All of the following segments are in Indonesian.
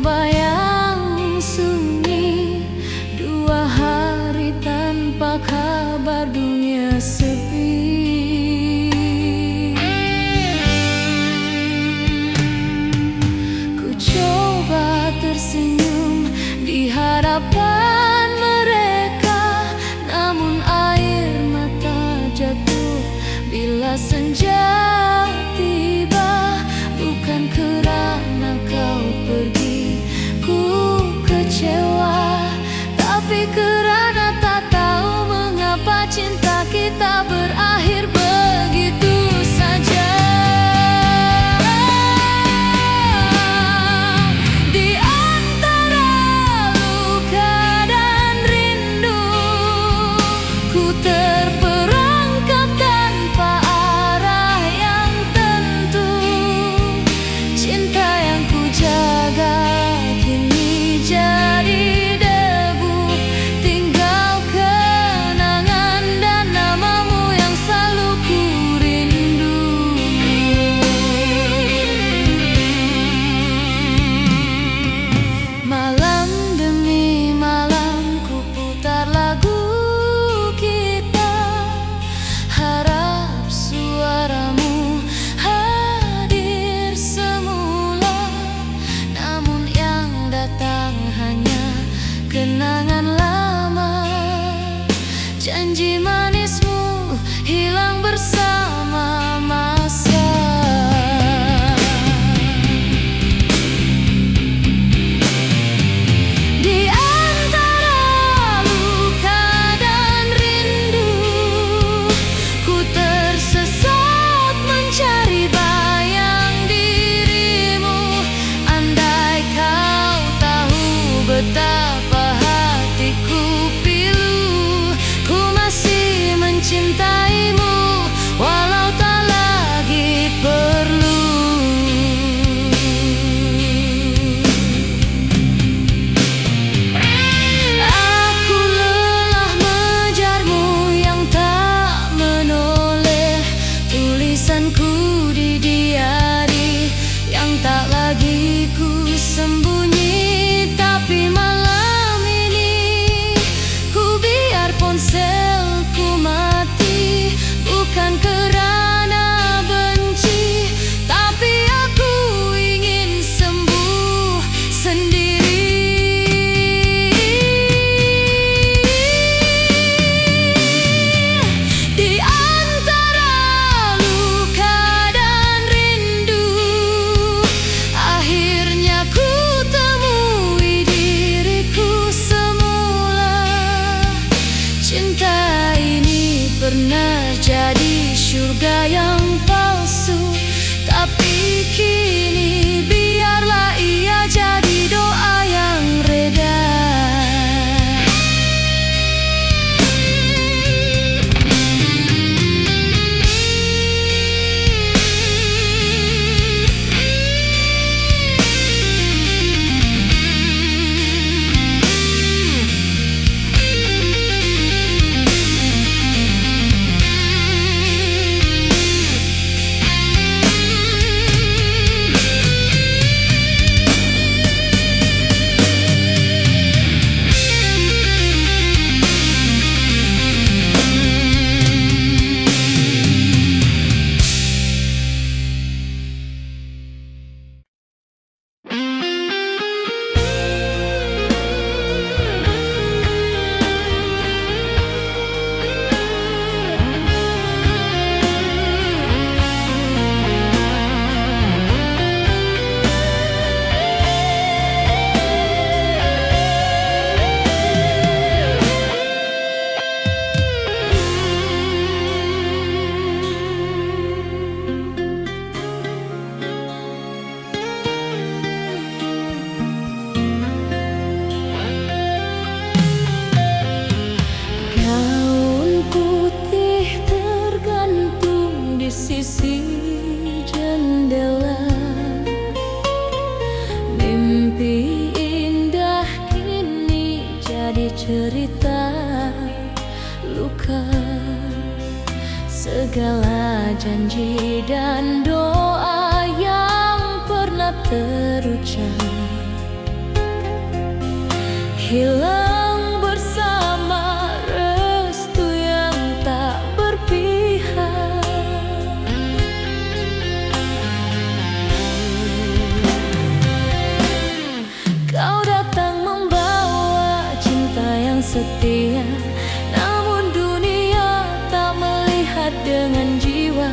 coba yang sunyi, 2 hari tanpa kabar dunia sepi. Ku coba tersenyum di hadapan mereka, namun air mata jatuh bila senja tiba. Bukan kerana kau pergi ku kecewa, tapi kerana tak tahu mengapa cinta kita berakhir begitu saja. Di antara luka dan rindu, ku terperangkap tanpa arah yang tentu. Cinta yang ku jaga kini jadi debu, tinggal kenangan dan namamu yang selalu ku rindu. Malam demi malam ku putar lagu kita, harap suaramu hadir semula. Namun yang datang hanya kenangan lama, janji manismu hilang bersama masa. Di antara luka dan rindu, ku tersesat mencari bayang dirimu. Andai kau tahu betapa hatiku pilu, ku masih mencintaimu walau tak lagi perlu. Aku lelah mengejarmu yang tak menoleh, tulisanku di diari yang tak lagi ku sembunyi. Tapi malam ini ku biar ponselku mati, bukan kerana benci, tapi aku ingin sembuh sendiri. Di antara luka dan rindu, akhirnya ku temui diriku semula. Cinta ini pernah jadi surga yang palsu, tapi kini biarlah ia jadi doa yang reda. cerita luka, segala janji dan doa yang pernah terucap hilang bersama restu yang tak berpihak. Kau datang membawa cinta yang setia, namun dunia tak melihat dengan jiwa.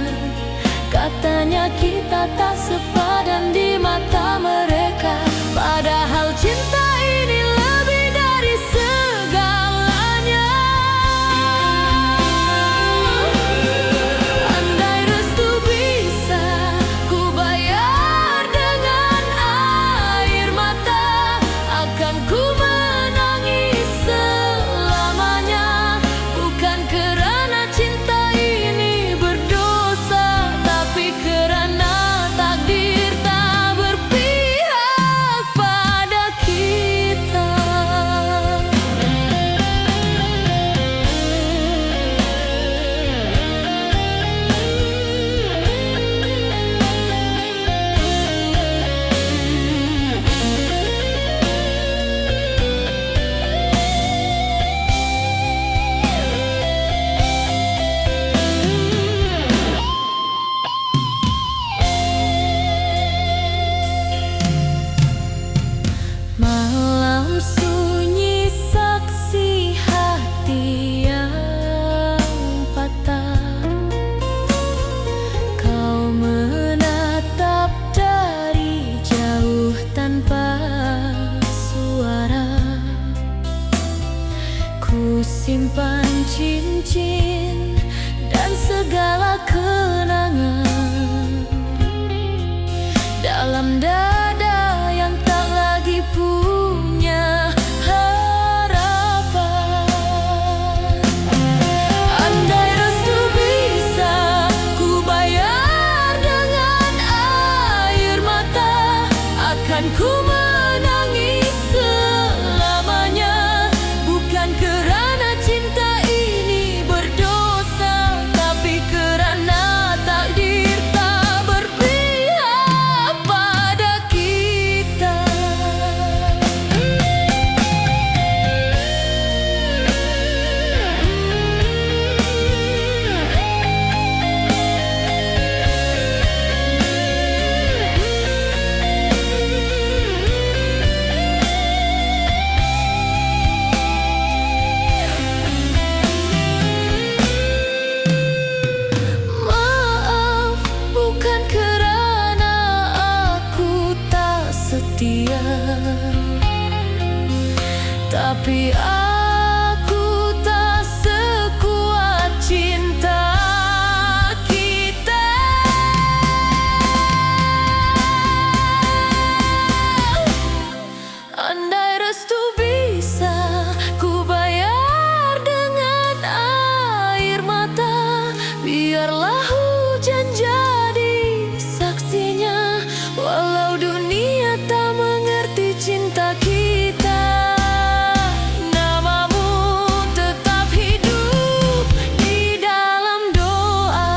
Katanya kita tak sepadan di mata mereka, padahal cinta ini lebih dari segalanya. Andai restu bisa ku bayar dengan air mata, akan ku menangis selamanya. Bukan kerana cinta ini berdosa, tapi kerana takdir tak berpihak pada kita. Malam sunyi saksi hati yang patah, kau menatap dari jauh tanpa suara. Ku simpan cincin dan segala kenangan dalam dada yang tak lagi punya harapan. Andai restu bisa ku bayar dengan air mata, akan ku menangis selamanya. Bukan kerana cinta ini berdosa, tapi kerana takdir tak berpihak pada kita. Maaf, bukan kerana aku tak setia, tapi aku tak sekuat cinta kita. Andai restu bisa ku bayar dengan air mata, biarlah hujan jadi saksinya. Walau dunia tak mengerti cinta kita, namamu tetap hidup di dalam doa.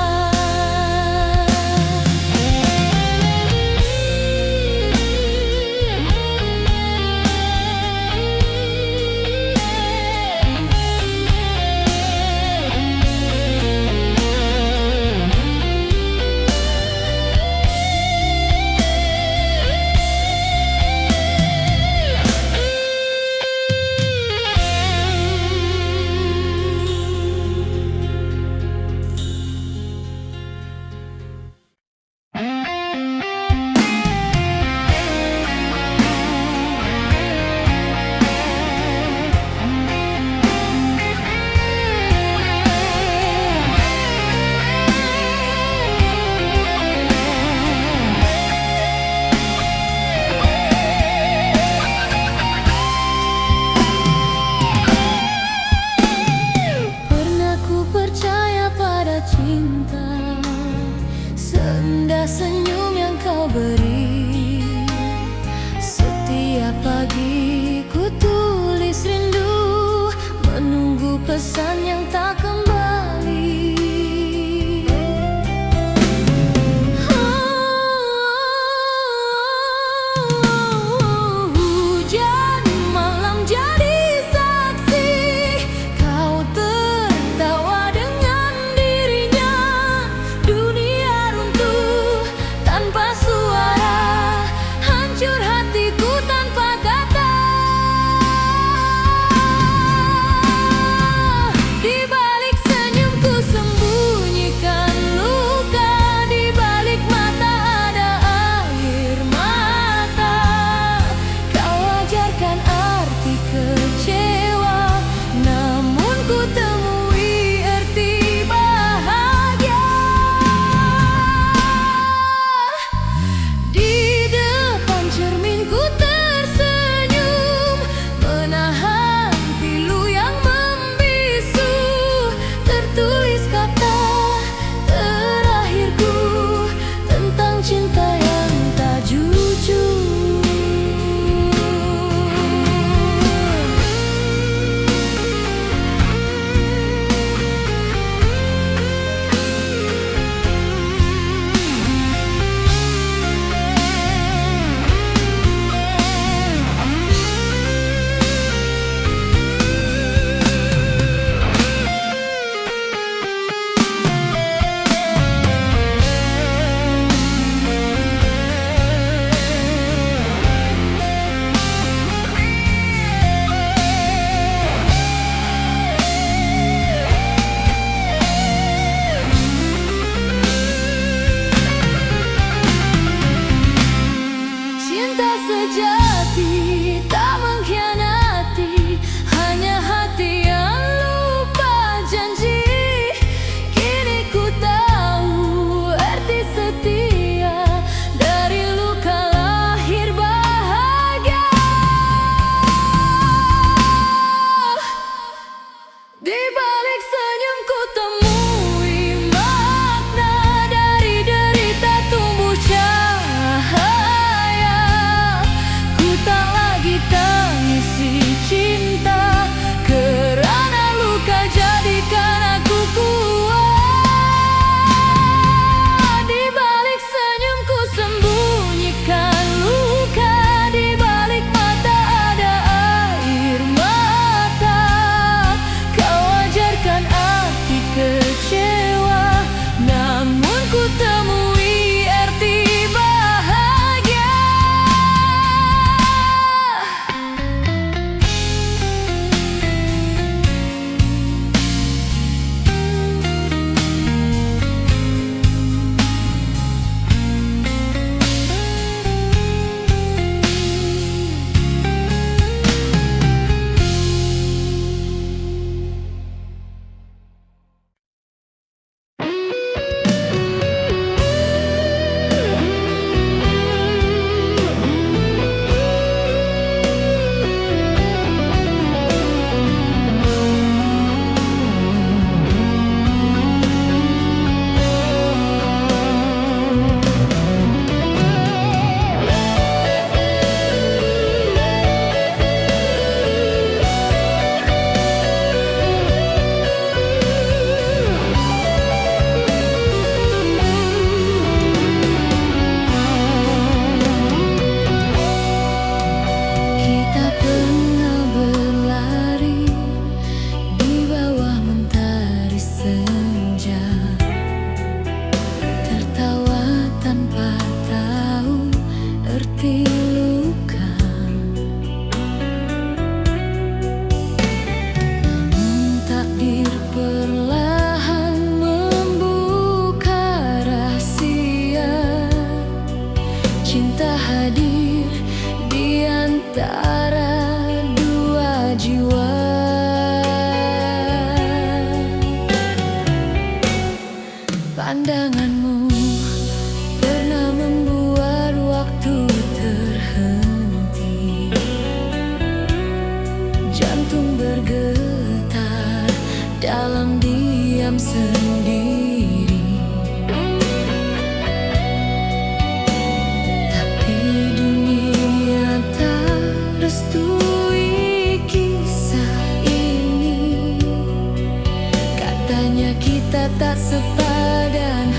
Pernah ku percaya pada cinta, senda senyum yang kau beri. Setiap pagi ku tulis rindu, menunggu pesan yang tak kembali. Hujan malam jadi sejati tak mengkhianati, hanya hati yang lupa janji. Kini ku tahu arti setia, dari luka lahir bahagia. Di balik senyum ku temui makna, dari derita tumbuh cahaya. Ku tak lagi tangisi cinta, kerana luka jadikan aku kuat. Di balik senyum ku sembunyikan luka, di balik mata ada air mata. Kau ajarkan arti kecewa, namun ku temui arti bahagia. Kita pernah berlari di bawah mentari senja, tertawa tanpa tahu arti luka. Namun takdir perlahan membuka rahasia, cinta hadir di antara dua jiwa. Pandanganmu pernah membuat waktu terhenti, jantung bergetar dalam diam sendiri. Tapi dunia tak restui kisah ini. Katanya kita tak sepadan,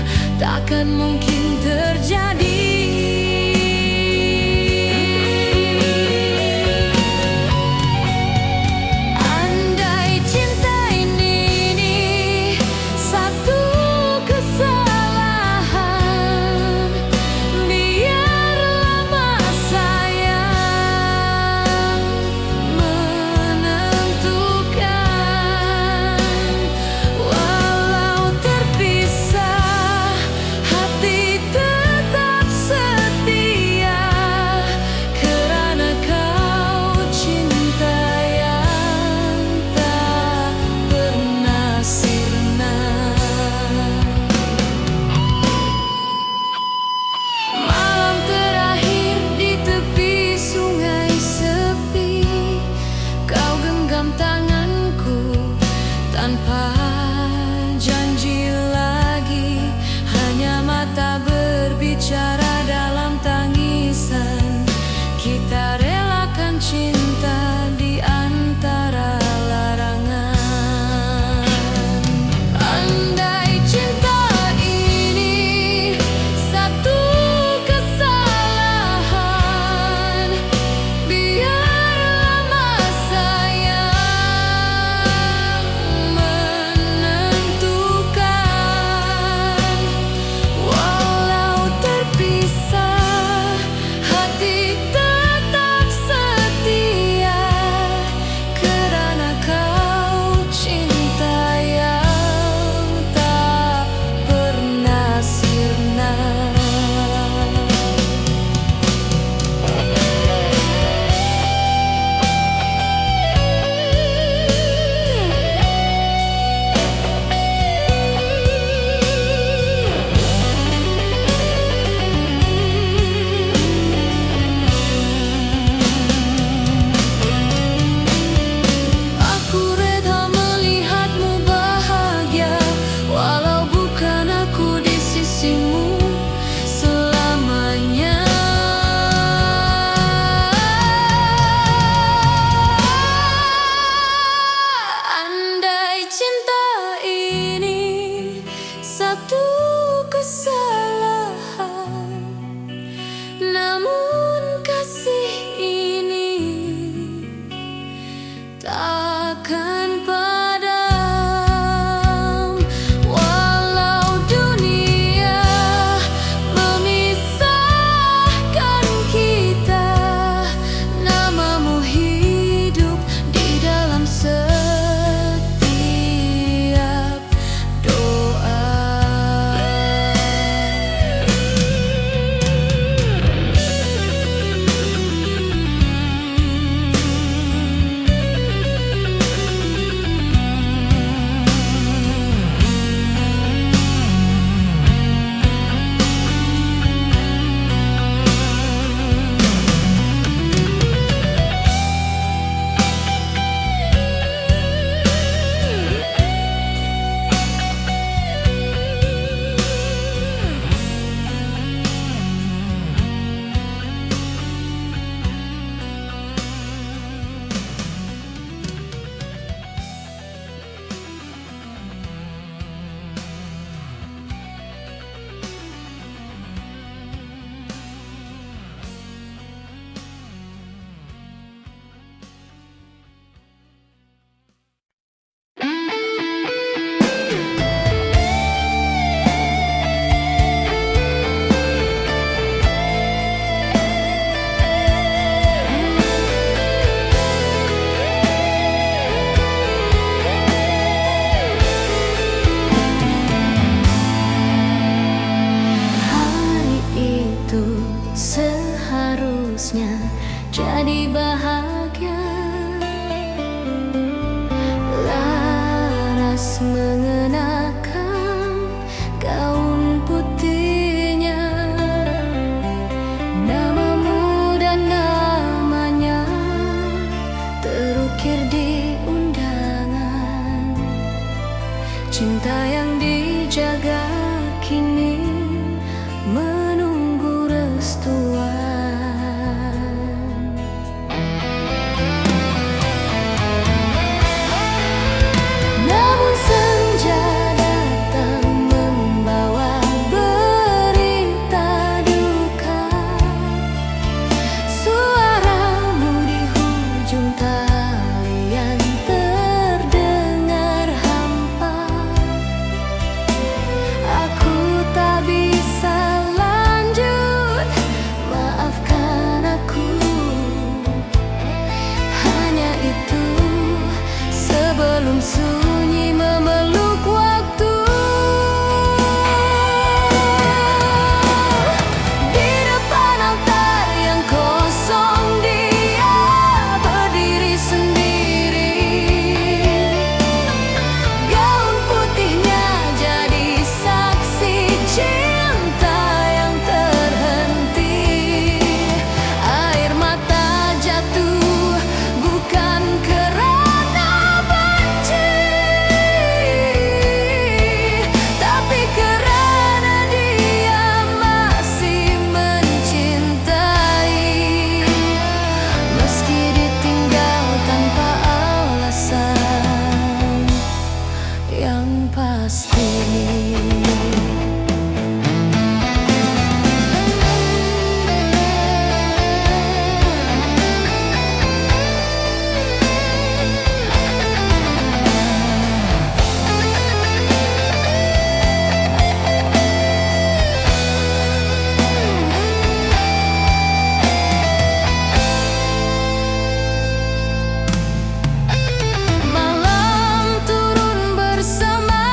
seharusnya jadi bahagia. Laras mengenakan gaun putihnya, namamu dan namanya terukir di undangan. Cinta yang dijaga kini menunggu restuan. Namun senja datang membawa berita duka. Suaramu di hujung talian terdengar hampa. Aku tak bisa lanjut, maafkan aku. Hanya itu sebelum sunyi memeluk waktu. Di depan altar yang kosong dia berdiri sendiri. Gaun putihnya jadi saksi cinta yang terhenti. Air mata jatuh bukan karena benci, tapi karena dia masih mencintai. Meski ditinggal tanpa alasan yang pasti. Malam turun bersama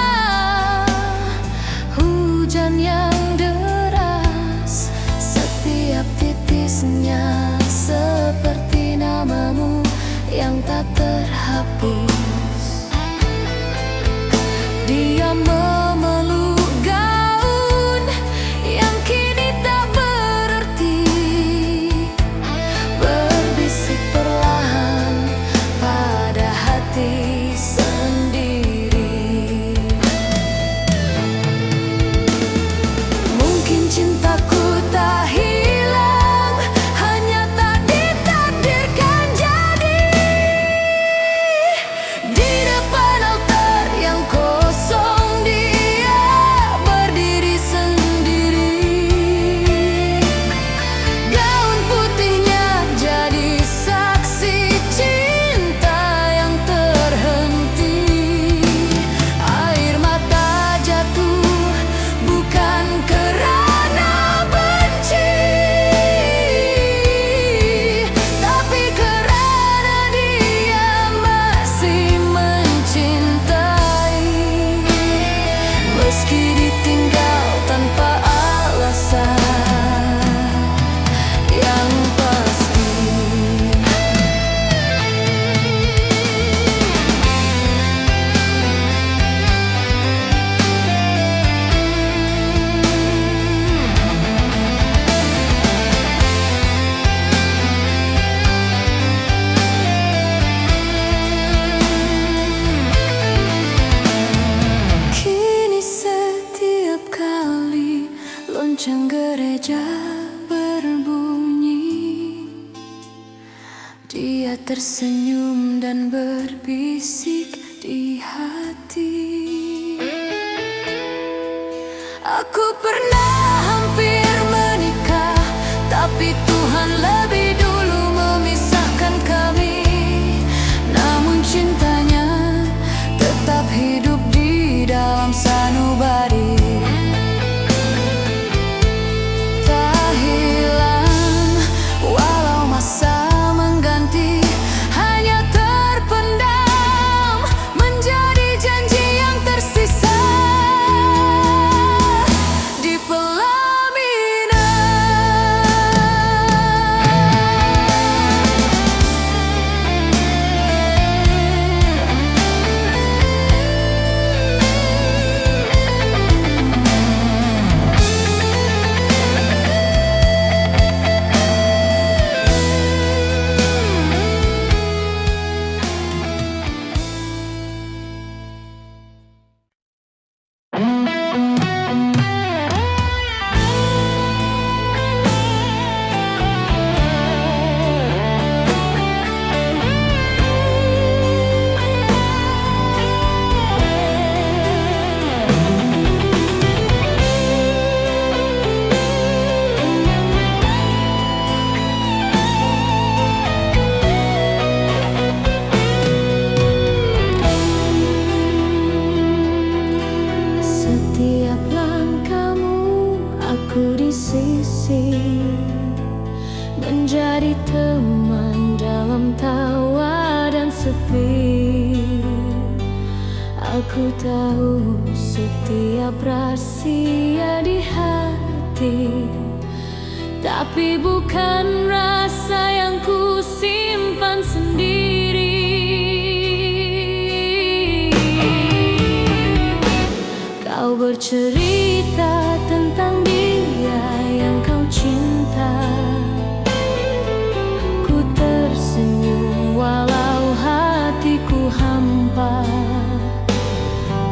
hujan yang deras. Setiap titisnya seperti namamu yang tak terhapus. Dia memeluk gaun yang kini tak berarti, berbisik perlahan pada hati sendiri. Mungkin cintaku tak hilang, hanya tak ditakdirkan jadi. Di depan altar yang kosong dia berdiri sendiri. Gaun putihnya jadi saksi cinta yang terhenti. Air mata jatuh bukan karena benci, tapi karena dia masih mencintai. Meski ditinggal tanpa alasan yang pasti. Kini setiap kali lonceng gereja berbunyi, dia tersenyum dan berbisik di hati. Aku pernah hampir menikah, tapi Tuhan lebih dulu memisahkan kami. Namun cintanya tetap hidup di dalam sanubari. Tak hilang walau masa mengganti, hanya terpendam menjadi janji yang tersisa di pelamir jadi teman dalam tawa dan sepi. Aku tahu setiap rahasia di hati, tapi bukan rasa yang ku simpan sendiri. Kau bercerita tentang dia yang kau cinta. Ku tersenyum walau hatiku hampa.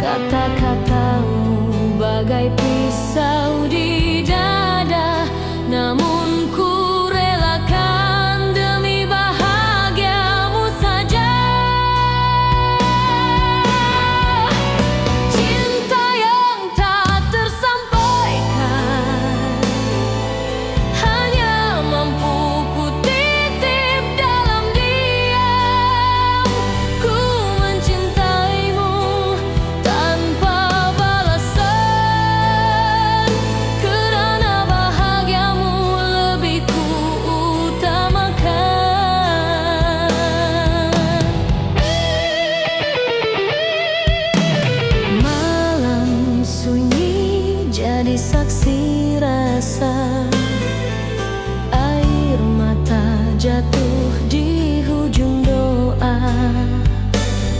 Kata-katamu bagai pisau di dada, namun ku relakan demi bahagiamu saja. Cinta yang tak tersampaikan hanya mampu ku titip dalam diam. Ku mencintaimu tanpa balasan, kerana bahagiamu lebih ku utamakan. Malam sunyi jadi saksi rasa, air mata jatuh di hujung doa.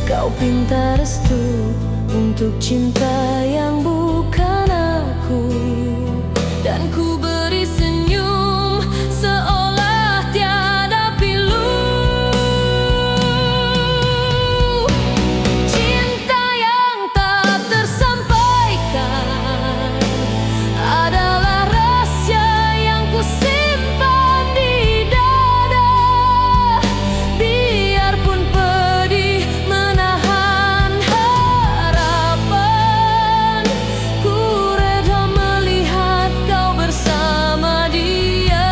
Kau pinta restu untuk cinta yang bukan aku, dan ku beri senyum seolah tiada pilu. Cinta yang tak tersampaikan adalah rahasia yang ku simpan di dada. Biarpun pedih menahan harapan, ku reda melihat kau bersama dia.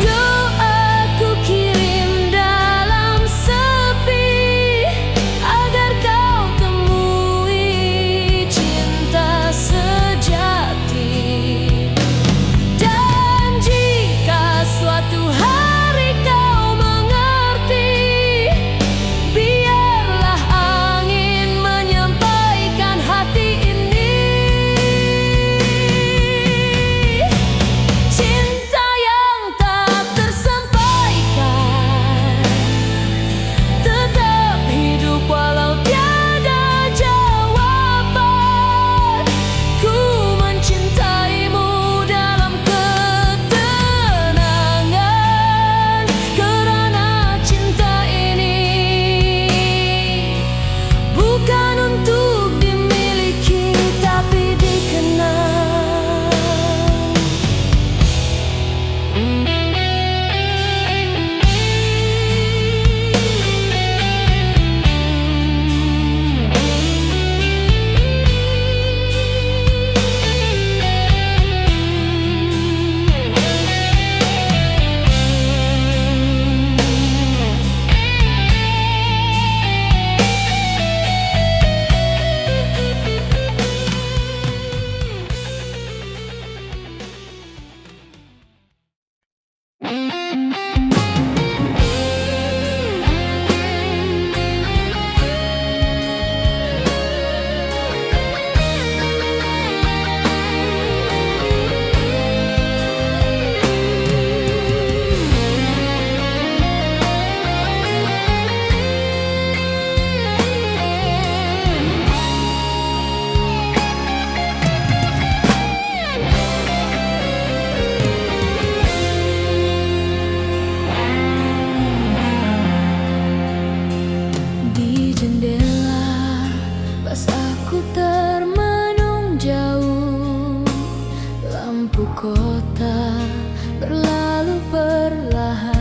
Doaku kirim dalam sepi, agar kau temui cinta sejati. Dan jika suatu hari kau mengerti, biarlah angin menyampaikan hati ini. Cinta yang tak tersampaikan tetap hidup walau tiada jawaban. Ku mencintaimu dalam ketenangan, kerana cinta ini bukan untuk dimiliki tapi dikenang. Di jendela pas aku termenung jauh, lampu kota berlalu perlahan.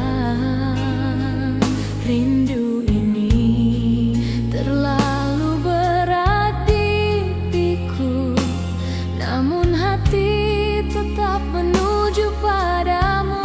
Rindu ini terlalu berat di piku, namun hati tetap menuju padamu.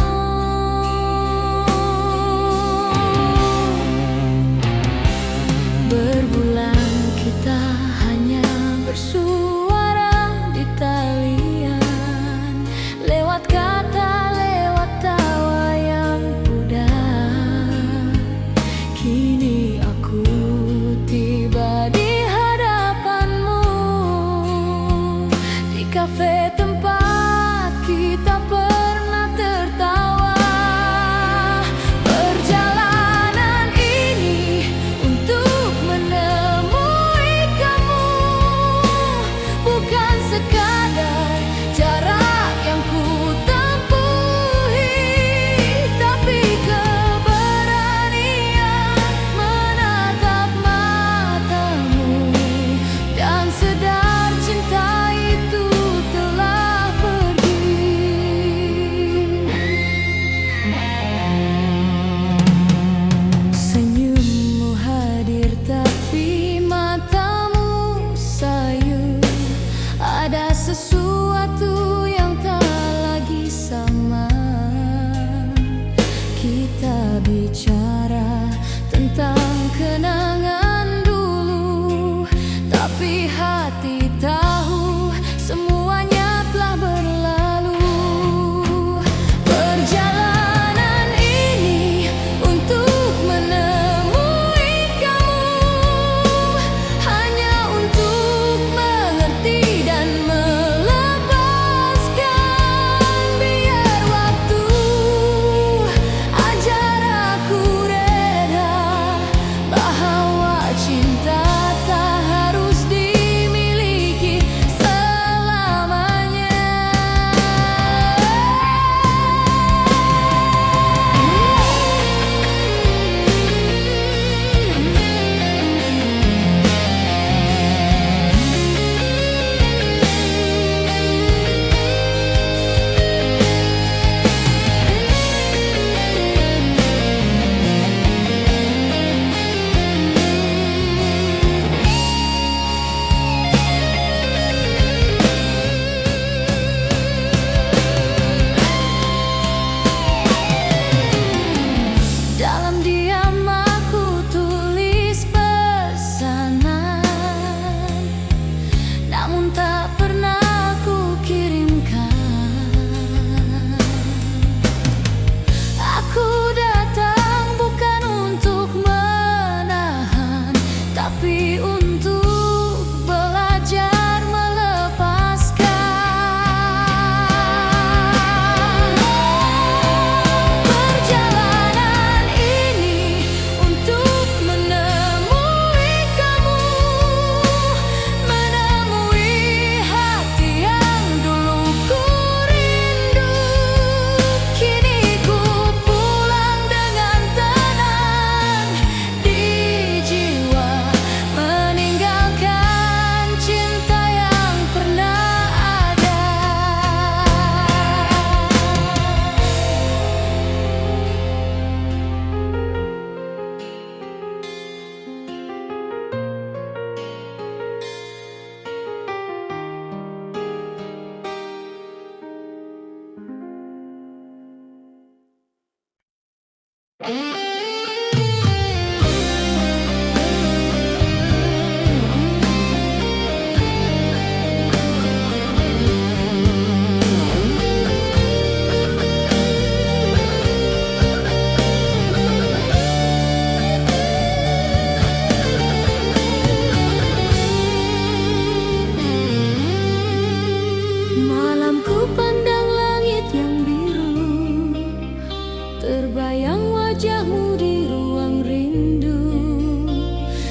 Terbayang wajahmu di ruang rindu.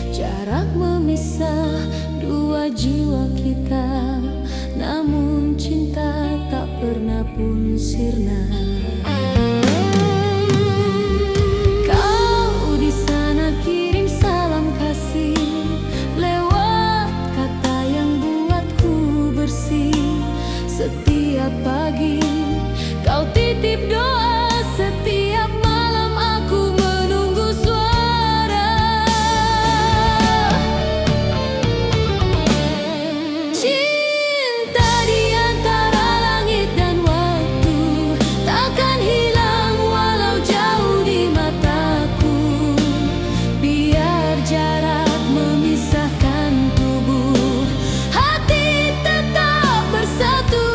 Jarak memisah dua jiwa kita, namun cinta tak pernah pun sirna. Kau di sana kirim salam kasih lewat kata yang buatku bersih. Setiap pagi kau titip doa, setiap malam aku menunggu suara. Cinta di antara langit dan waktu takkan hilang walau jauh di mataku. Biar jarak memisahkan tubuh, hati tetap bersatu.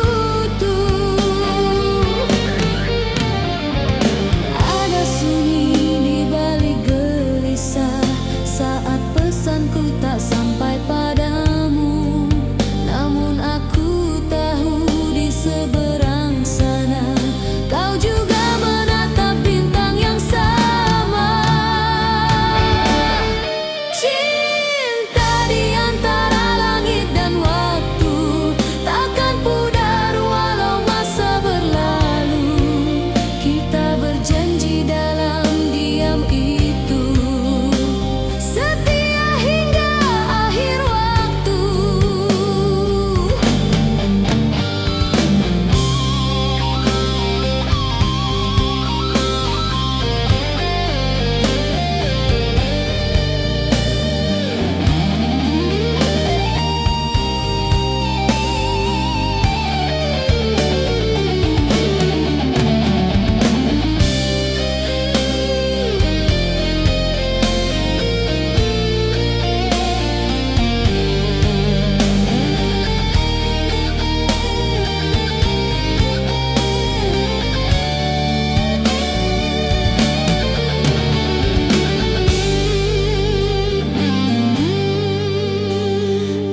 Saat pesanku tak sampai padamu, namun aku tahu di seberang sana kau juga menatap bintang yang sama. Cinta di antara langit dan waktu takkan pudar walau masa berlalu. Kita berjanji dalam diam itu setia hingga akhir waktu.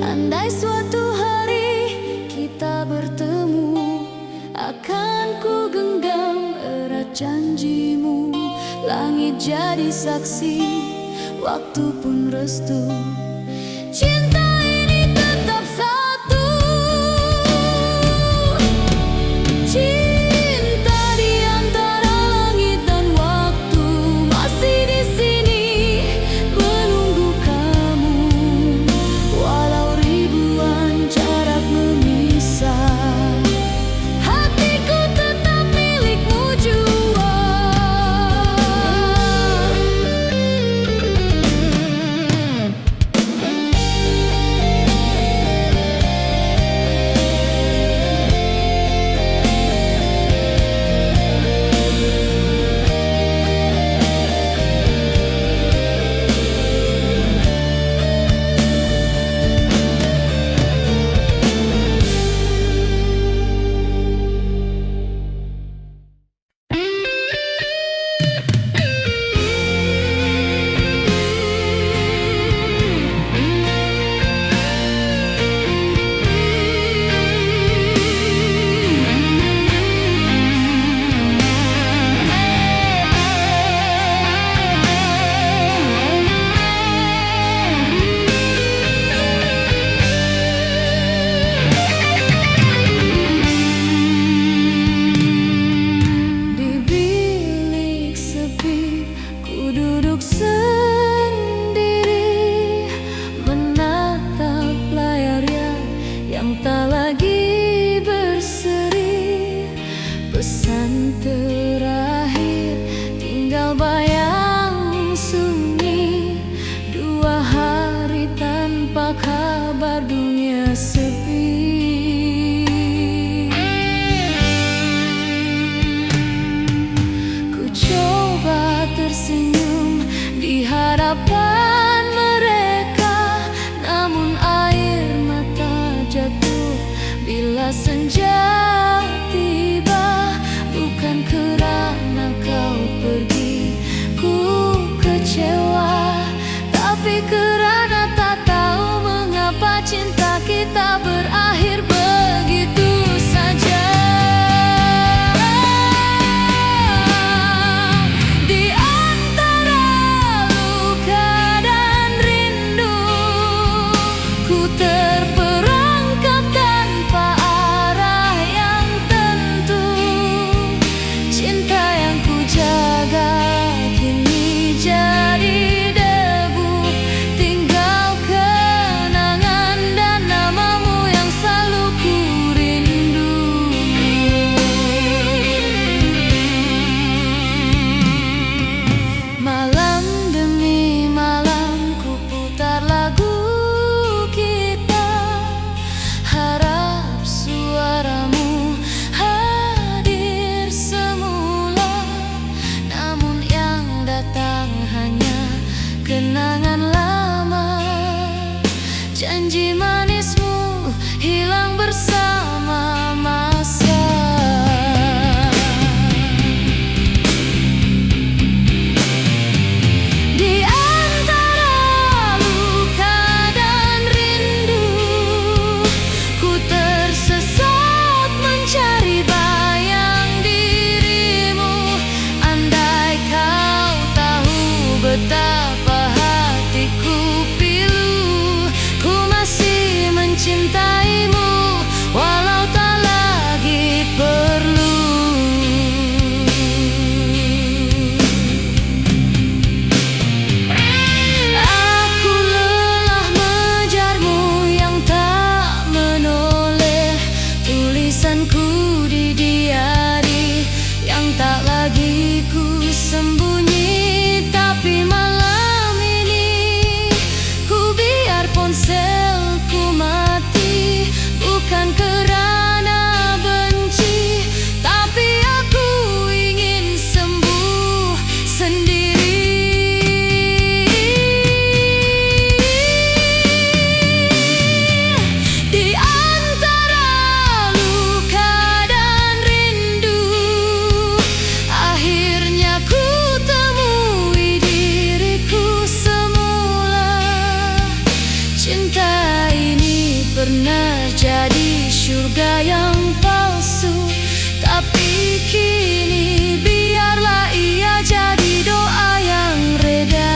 Andai suatu hari kita bertemu, akan ku genggam erat janjimu. Langit jadi saksi, waktu pun restu. Cinta ini tetap satu. Cinta di antara langit dan waktu masih di sini menunggu kamu. Walau ribuan jarak memisah, hatiku tetap milikmu jua. surga yang palsu. Tapi kini biarlah ia jadi doa yang reda.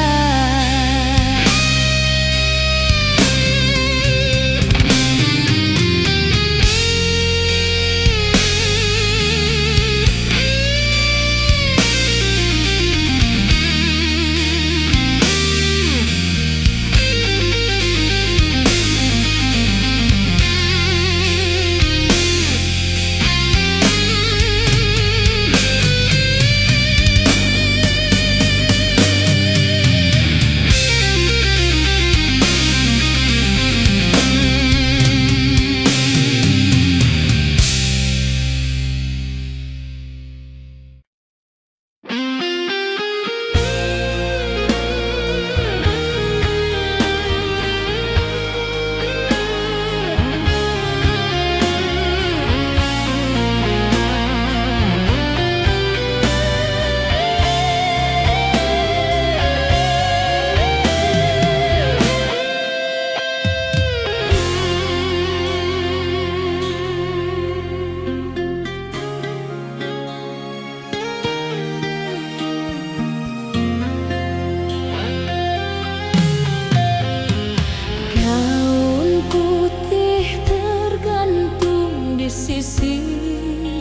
Sisi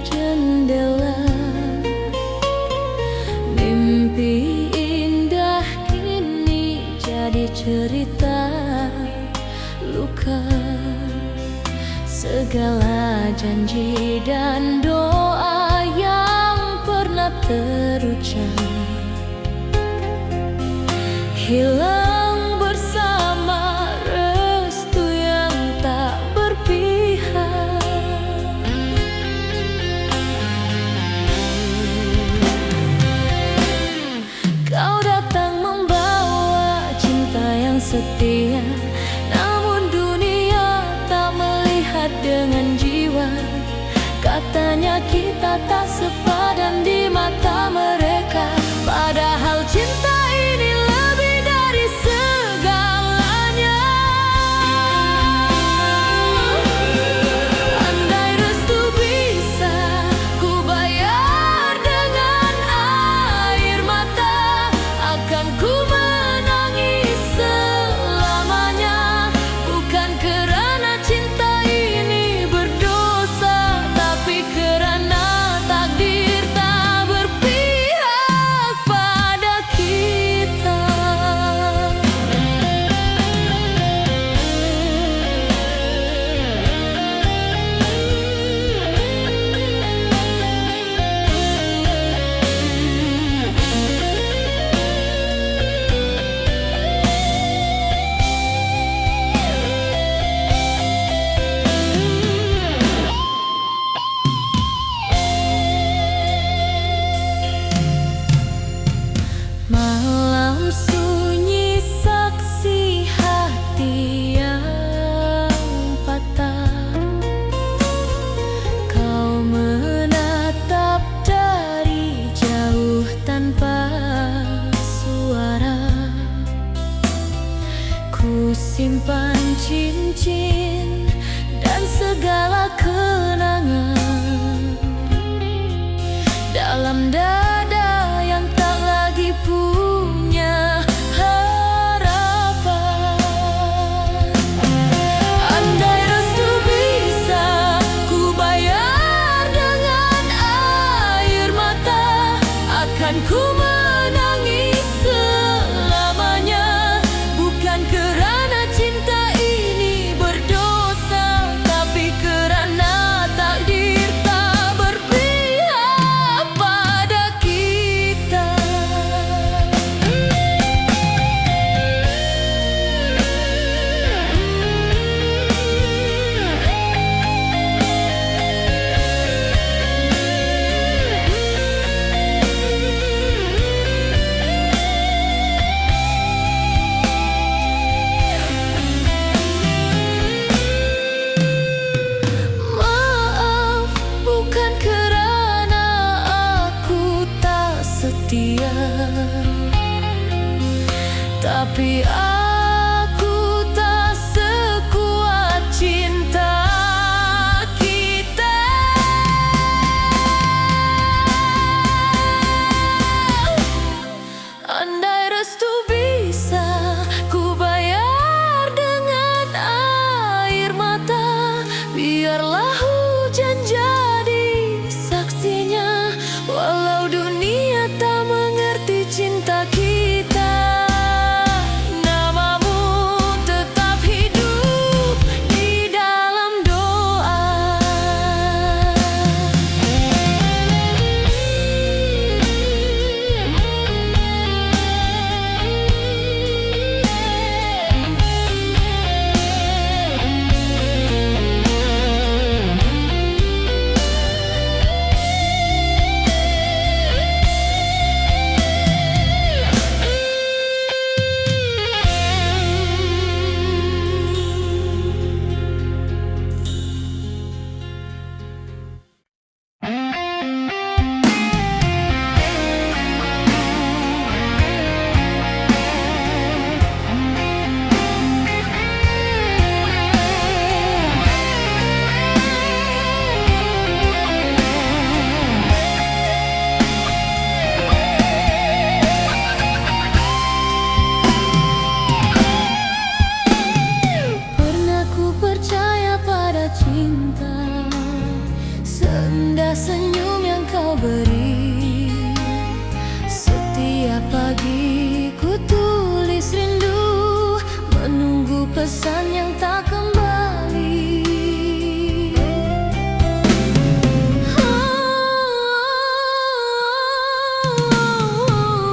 jendela, mimpi indah kini jadi cerita luka. Segala janji dan doa yang pernah terucap hilang bersama restu yang tak berpihak. Kau datang membawa cinta yang setia, namun dunia tak melihat dengan jiwa. Katanya kita tak sepadan di mata mereka, padahal cinta ini lebih dari segalanya. Andai restu bisa ku bayar dengan air mata, akan ku menangis selamanya. Bukan kerana cinta ini berdosa, tapi kerana takdir tak berpihak pada kita. Malam sunyi saksi hati yang patah, kau menatap dari jauh tanpa suara. Ku simpan cincin dan segala kenangan dalam dada yang tak lagi punya harapan. Andai restu bisa ku bayar dengan air mata, akan ku menangis selamanya. Bukan kerana cinta ini berdosa, tapi kerana takdir tak berpihak pada kita. Maaf, bukan kerana aku tak setia, tapi aku tak sekuat cinta kita. pesan yang tak kembali.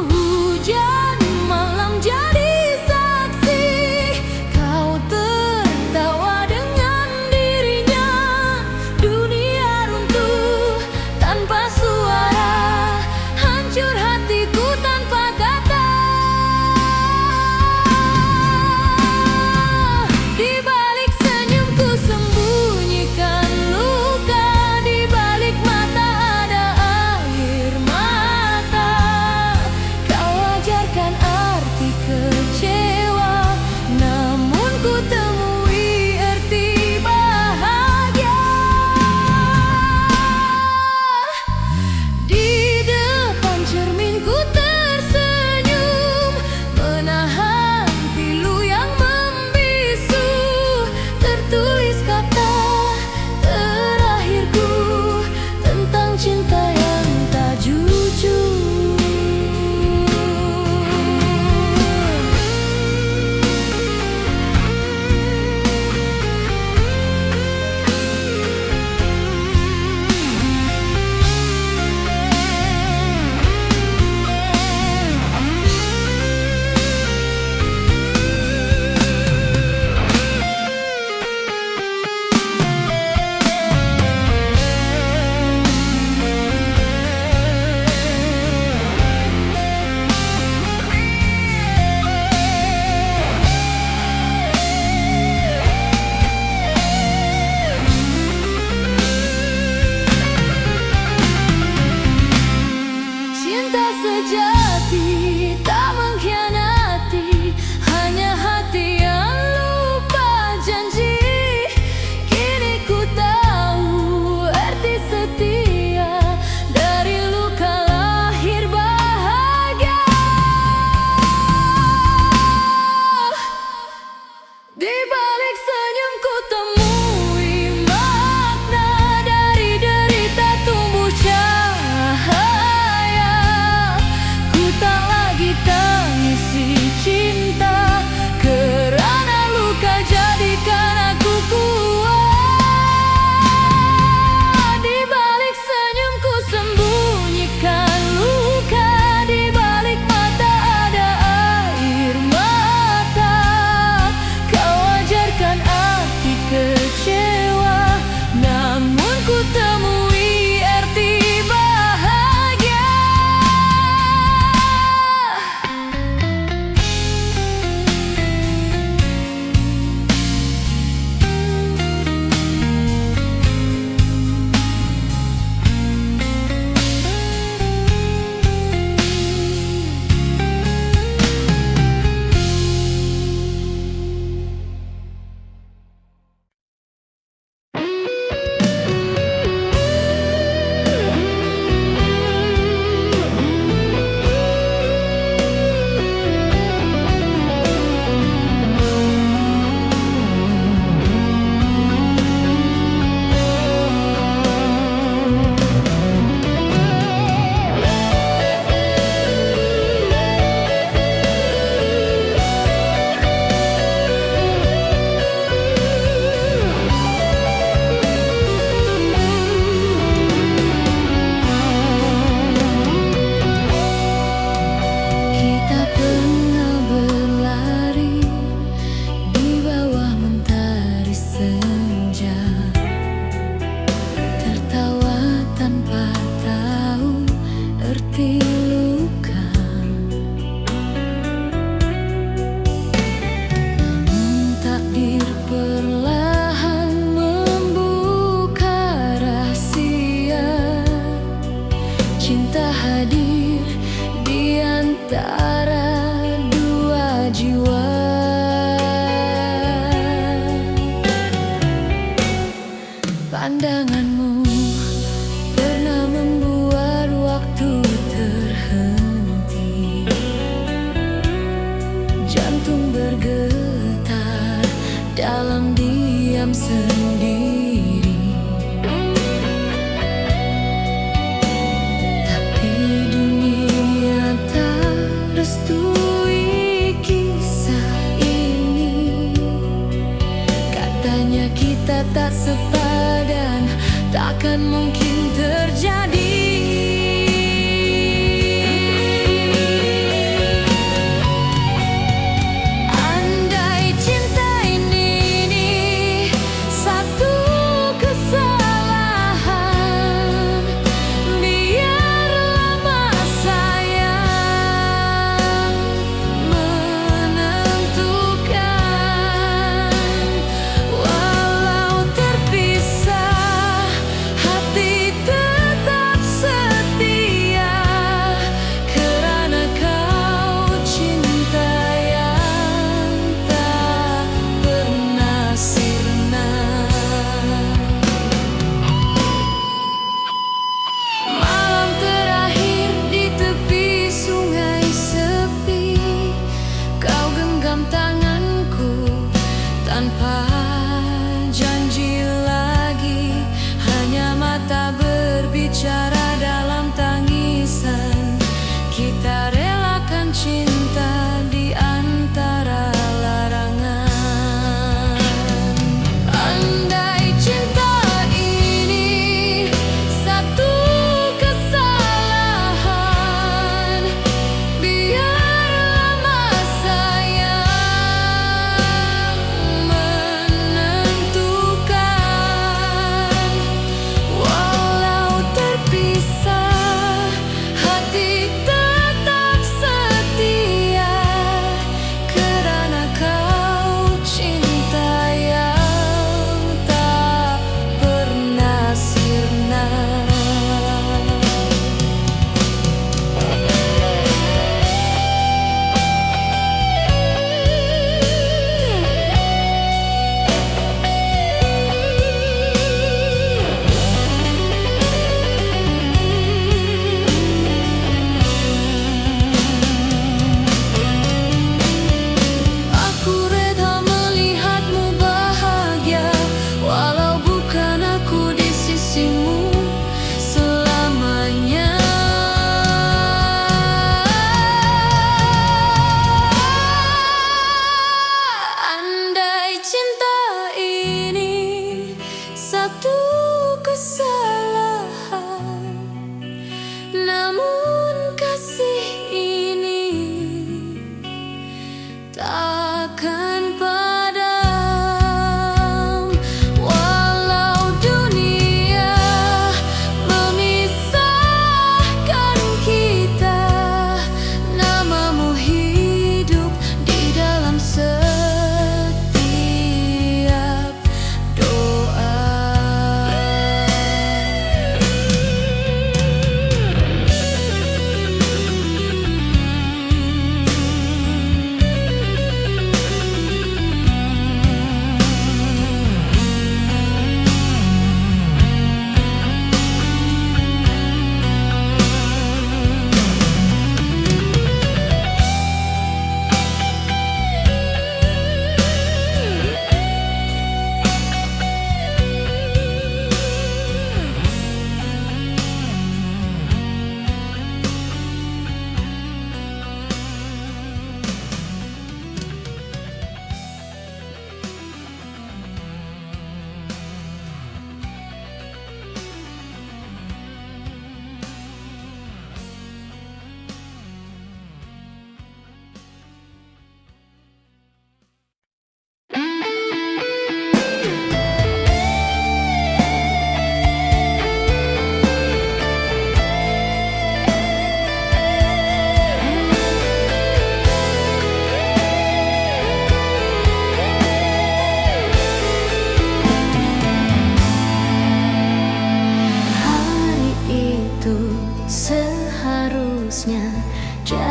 Hujan malam jadi saksi, kau tertawa dengan dirinya. Dunia runtuh tanpa suara, hancur hatiku tanpa kata. Di balik senyumku sembunyikan luka, di balik mata ada air mata. Kau ajarkan arti kecewa, namun ku temui arti bahagia. Di depan cermin ku tersenyum, menahan pilu yang membisu. Tertulis kata terakhirku tentang cinta yang tak jujur. Cinta sejati tak mengkhianati, hanya hati yang lupa janji. Kini ku tahu arti setia, dari luka lahir bahagia. Di balik senyum ku temui makna, dari derita tumbuh cahaya. Ku tak lagi tangisi cinta, kerana luka jadikan aku kuat. Di balik senyum ku sembunyikan luka, di balik mata ada air mata. Kau ajarkan arti kecewa, namun ku temui arti bahagia. Kita pernah berlari di bawah mentari senja, tertawa tanpa tahu arti luka. Namun takdir perlahan membuka rahasia, cinta hadir di antara dua jiwa. Pandanganmu pernah membuat waktu terhenti, jantung bergetar dalam diam sendiri. Tapi dunia tak restui kisah ini.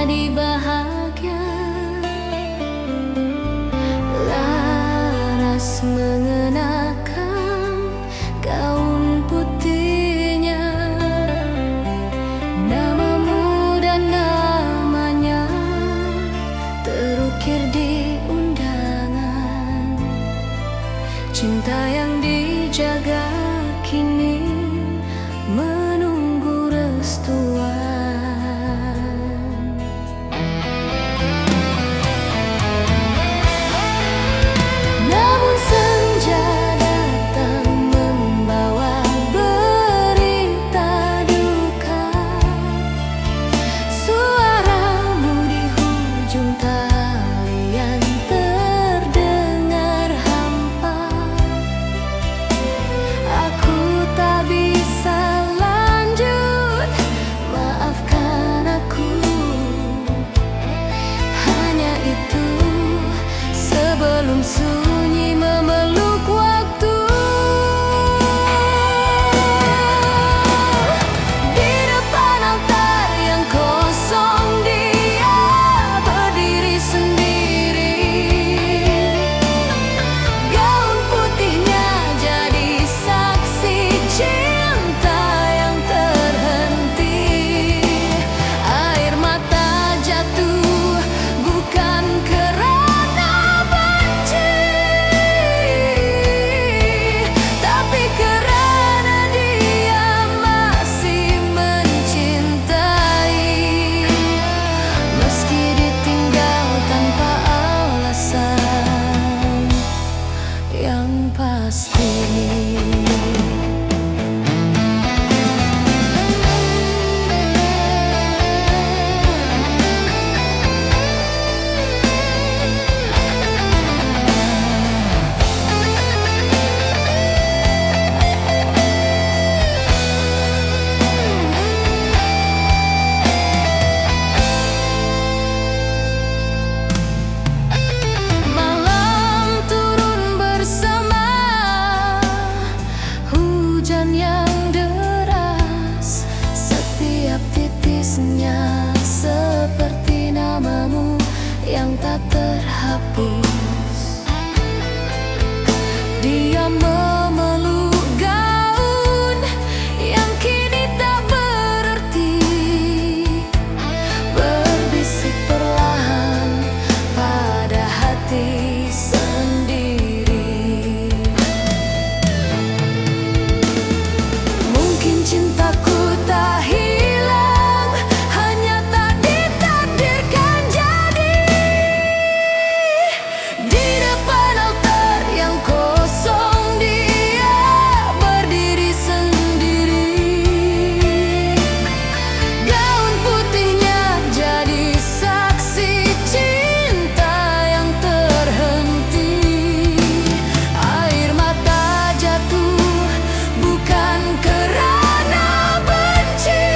menjadi bahagia. Laras mengenakan gaun putihnya, namamu dan namanya terukir di undangan. Cinta yang dijaga kini menunggu restuan. Namun senja datang membawa berita duka. Suaramu di hujung talian terdengar hampa. Aku tak bisa lanjut, maafkan aku. Hanya itu sebelum sunyi memeluk waktu. Di depan altar yang kosong dia berdiri sendiri. Gaun putihnya jadi saksi cinta yang terhenti. Air mata jatuh bukan karena benci, tapi karena dia masih mencintai. Meski ditinggal tanpa alasan yang pasti. Malam turun bersama hujan yang deras. Setiap titisnya seperti namamu yang tak terhapus. Dia memeluk gaun yang kini tak berarti, berbisik perlahan pada hati sendiri. Mungkin cintaku tak hilang, hanya tak ditakdirkan jadi. Di depan altar yang kosong dia berdiri sendiri. Gaun putihnya jadi saksi cinta yang terhenti. Air mata jatuh bukan karena benci,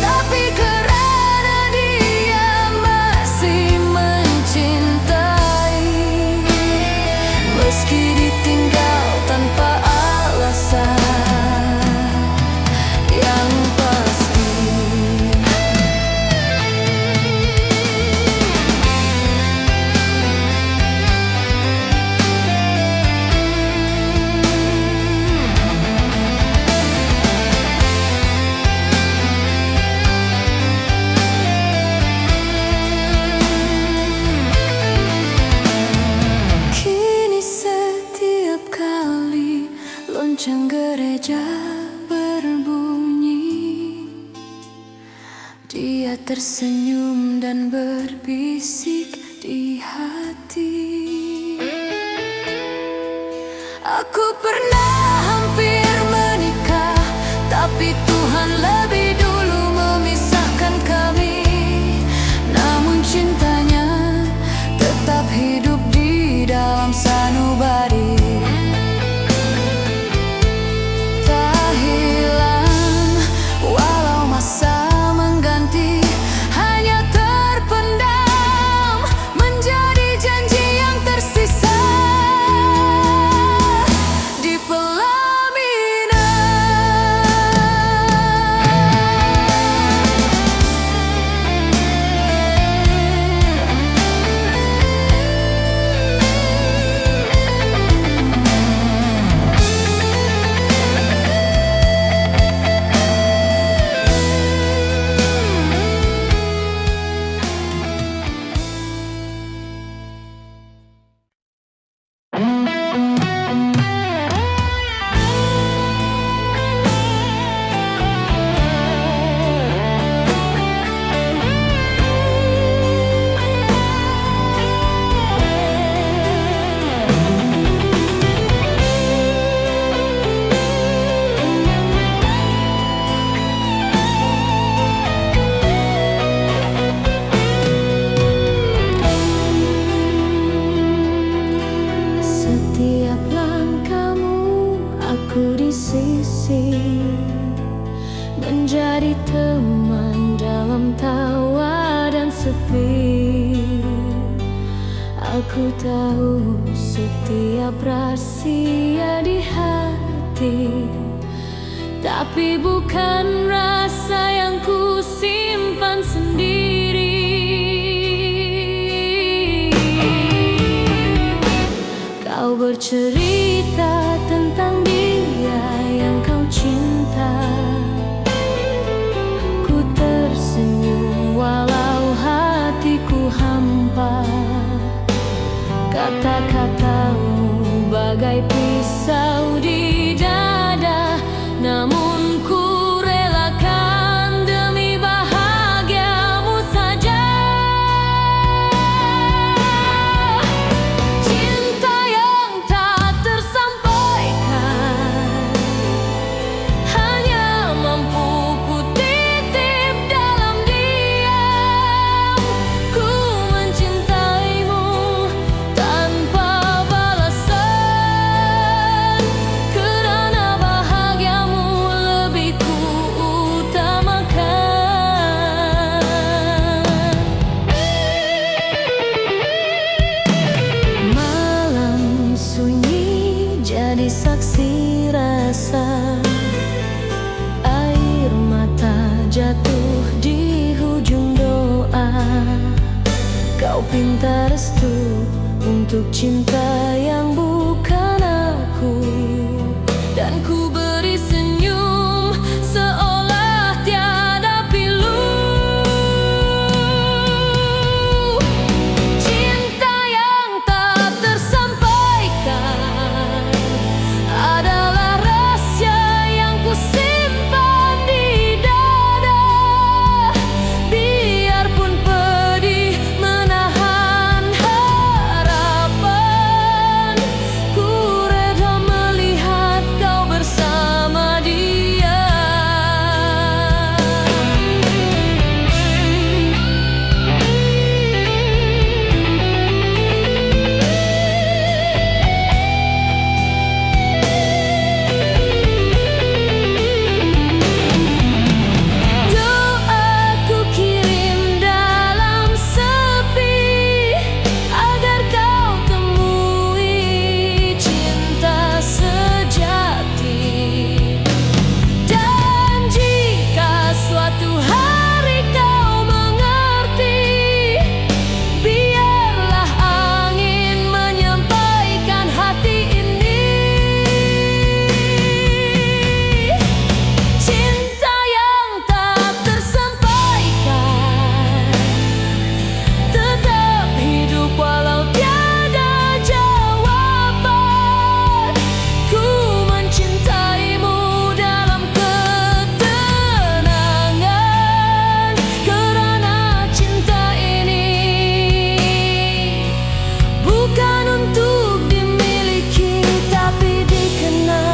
tapi karena dia masih mencintai. Meski ditinggal tanpa alasan yang pasti. Kini setiap kali lonceng gereja berbunyi, dia tersenyum dan berbisik di hati. Aku pernah hampir menikah, tapi Tuhan lebih dulu memisahkan kami. Namun cintanya tetap hidup di dalam sanubari. Tak hilang walau masa mengganti, hanya terpendam menjadi janji yang tersisa di pelaminan. Aku tahu setiap rahasia di hati, tapi bukan rasa yang ku simpan sendiri. Kau bercerita tentang dia yang kau cinta. Ku tersenyum walau hatiku hampa. Kata-katamu bagai pisau di dada, namun ku relakan demi bahagiamu saja. Cinta yang tak tersampaikan hanya mampu ku titip dalam diam. Ku mencintaimu tanpa balasan, kerana bahagiamu lebih ku utamakan. Malam sunyi jadi saksi rasa, air mata jatuh di hujung doa. Kau pinta restu untuk cinta yang bukan aku, dan ku beri senyum seolah tiada pilu. Cinta yang tak tersampaikan adalah rahasia yang ku simpan di dada. Biarpun pedih menahan harapan, ku reda melihat kau bersama dia. Doaku kirim dalam sepi, agar kau temui cinta sejati. Dan jika suatu hari kau mengerti, biarlah angin menyampaikan hati ini. Cinta yang tak tersampaikan tetap hidup walau tiada jawaban. Ku mencintaimu dalam ketenangan, kerana cinta ini bukan untuk dimiliki tapi dikenang.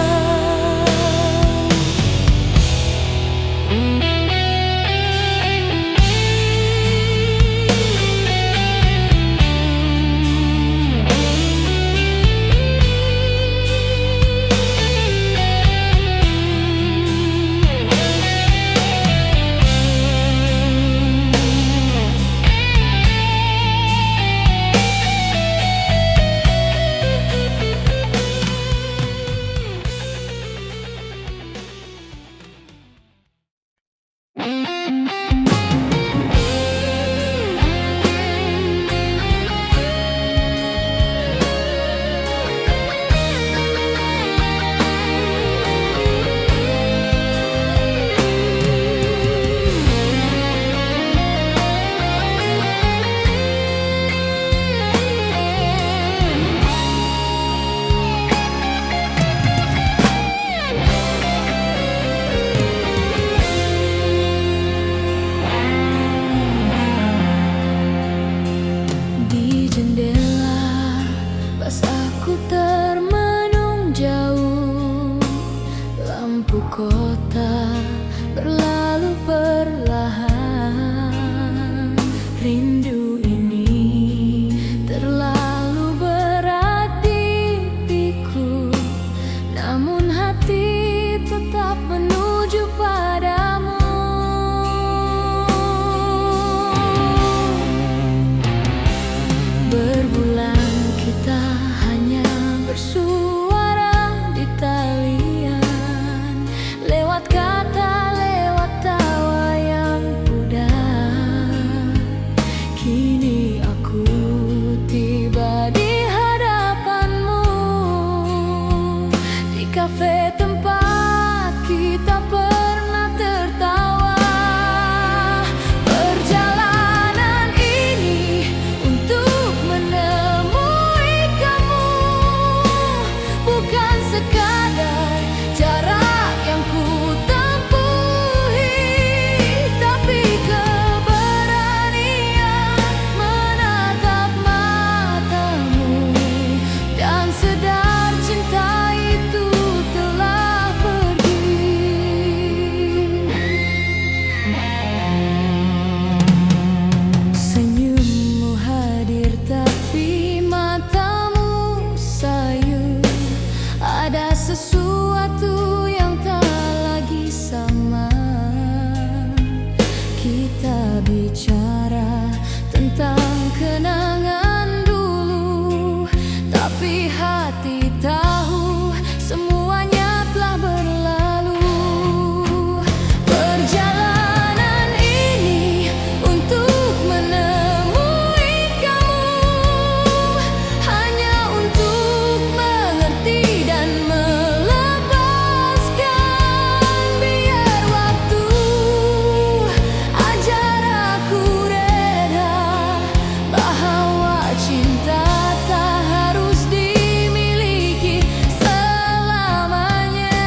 Di jendela pas aku termenung jauh, lampu kota berlalu perlahan. Rindu ini terlalu berat di piku, namun hati tetap menuju padamu. Berbulan kita bicara tentang kenangan dulu, tapi hati tahu semuanya telah berlalu. Perjalanan ini untuk menemui kamu, hanya untuk mengerti dan melepaskan. Biar waktu ajar aku reda bahwa cinta tak harus dimiliki selamanya.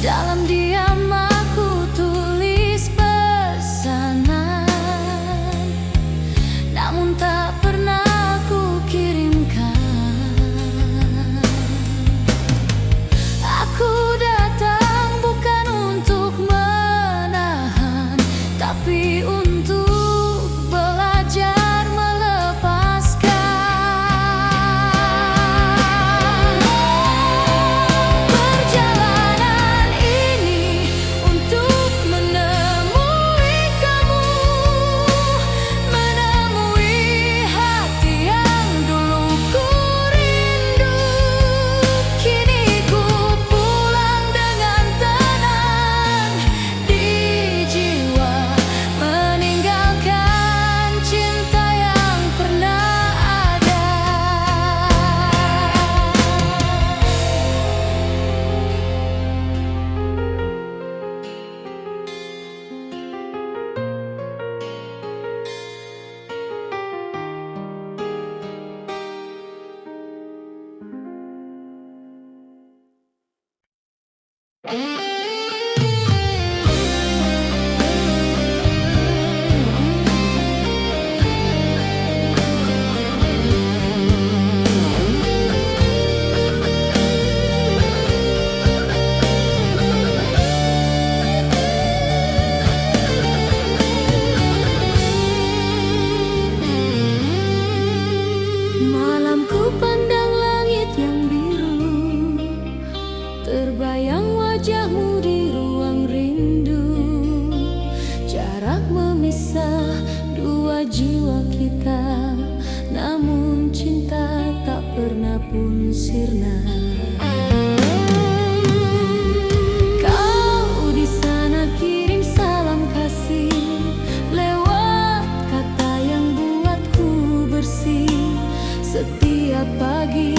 Dalam diam aku tulis pesanan, namun tak pernah aku kirimkan. Aku datang bukan untuk menahan, tapi untuk belajar melepaskan. Perjalanan ini untuk menemui kamu, menemui hati yang dulu ku rindu. Kini ku pulang dengan tenang di jiwa, meninggalkan cinta yang pernah ada. Malam ku pandang langit yang biru, terbayang wajahmu di ruang rindu. Jarak memisah dua jiwa kita, namun cinta tak pernah pun sirna. Kau di sana kirim salam kasih lewat kata yang buatku bersih. Setiap pagi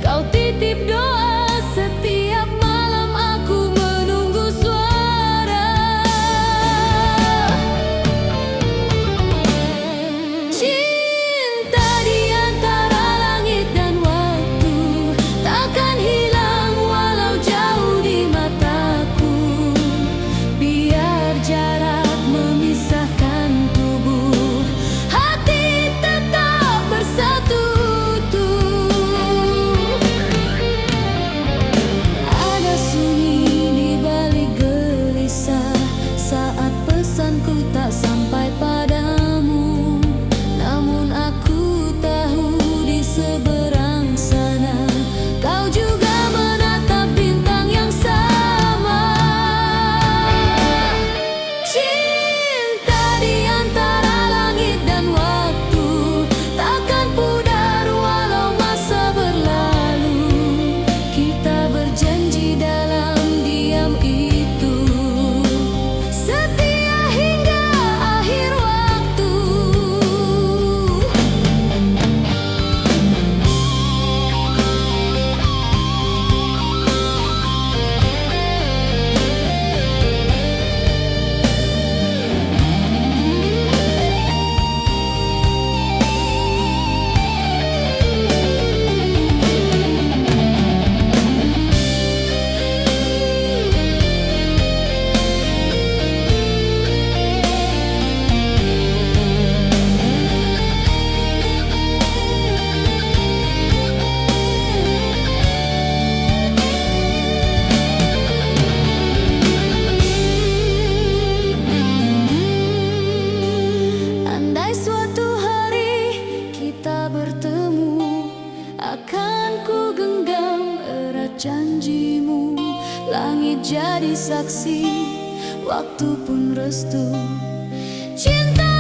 kau titip doa, setiap malam aku menunggu suara. Cinta di antara langit dan waktu takkan jadi saksi, waktu pun restu. Cinta